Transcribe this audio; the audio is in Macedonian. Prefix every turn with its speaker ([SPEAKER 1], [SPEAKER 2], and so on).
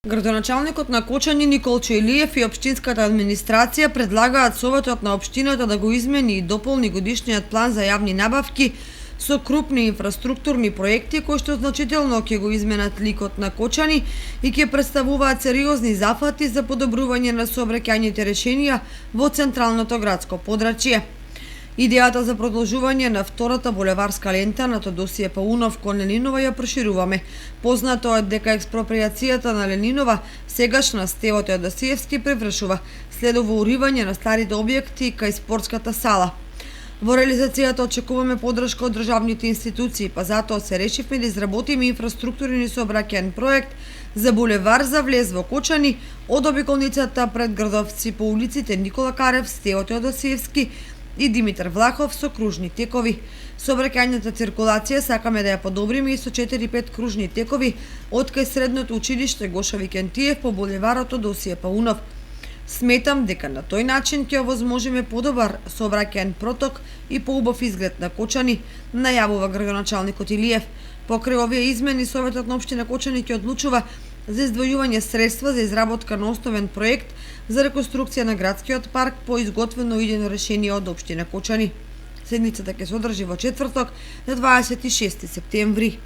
[SPEAKER 1] Градоначалникот на Кочани Николчо Илиев и општинската администрација предлагаат Советот на општината да го измени и дополни годишниот план за јавни набавки со крупни инфраструктурни проекти кои што значително ќе го изменат ликот на Кочани и ќе представуваат сериозни зафати за подобрување на сообраќајните решенија во централното градско подрачје. Идејата за продолжување на втората булеварска лента на Тодосије Паунов кон Ленинова ја прошируваме. Познато е дека експропријацијата на Ленинова сегашна Стево Теодосиевски привршува, следува уривање на старите објекти кај спортската сала. Во реализацијата очекуваме подршка од државните институции, па затоа се решивме да изработиме инфраструктурни сообраќајен проект за булевар за влез во Кочани од обиколницата пред Градовци по улиците Никола Карев, Стево Теодосиевски и Димитар Влахов со кружни текови. Сообраќајната циркулација сакаме да ја подобриме и со 4-5 кружни текови од кај средното училиште Гоша Викентиев по булеварот Тодосије Паунов. Сметам дека на тој начин ќе овозможиме подобар сообраќајен проток и поубав изглед на Кочани, најавува градоначалникот Илиев. Покрај овие измени, Советот на општина Кочани ќе одлучува за издвојување средства за изработка на основен проект за реконструкција на градскиот парк по изготвено идејно решение од општина Кочани. Седницата ќе се одржи во четврток на 26 септември.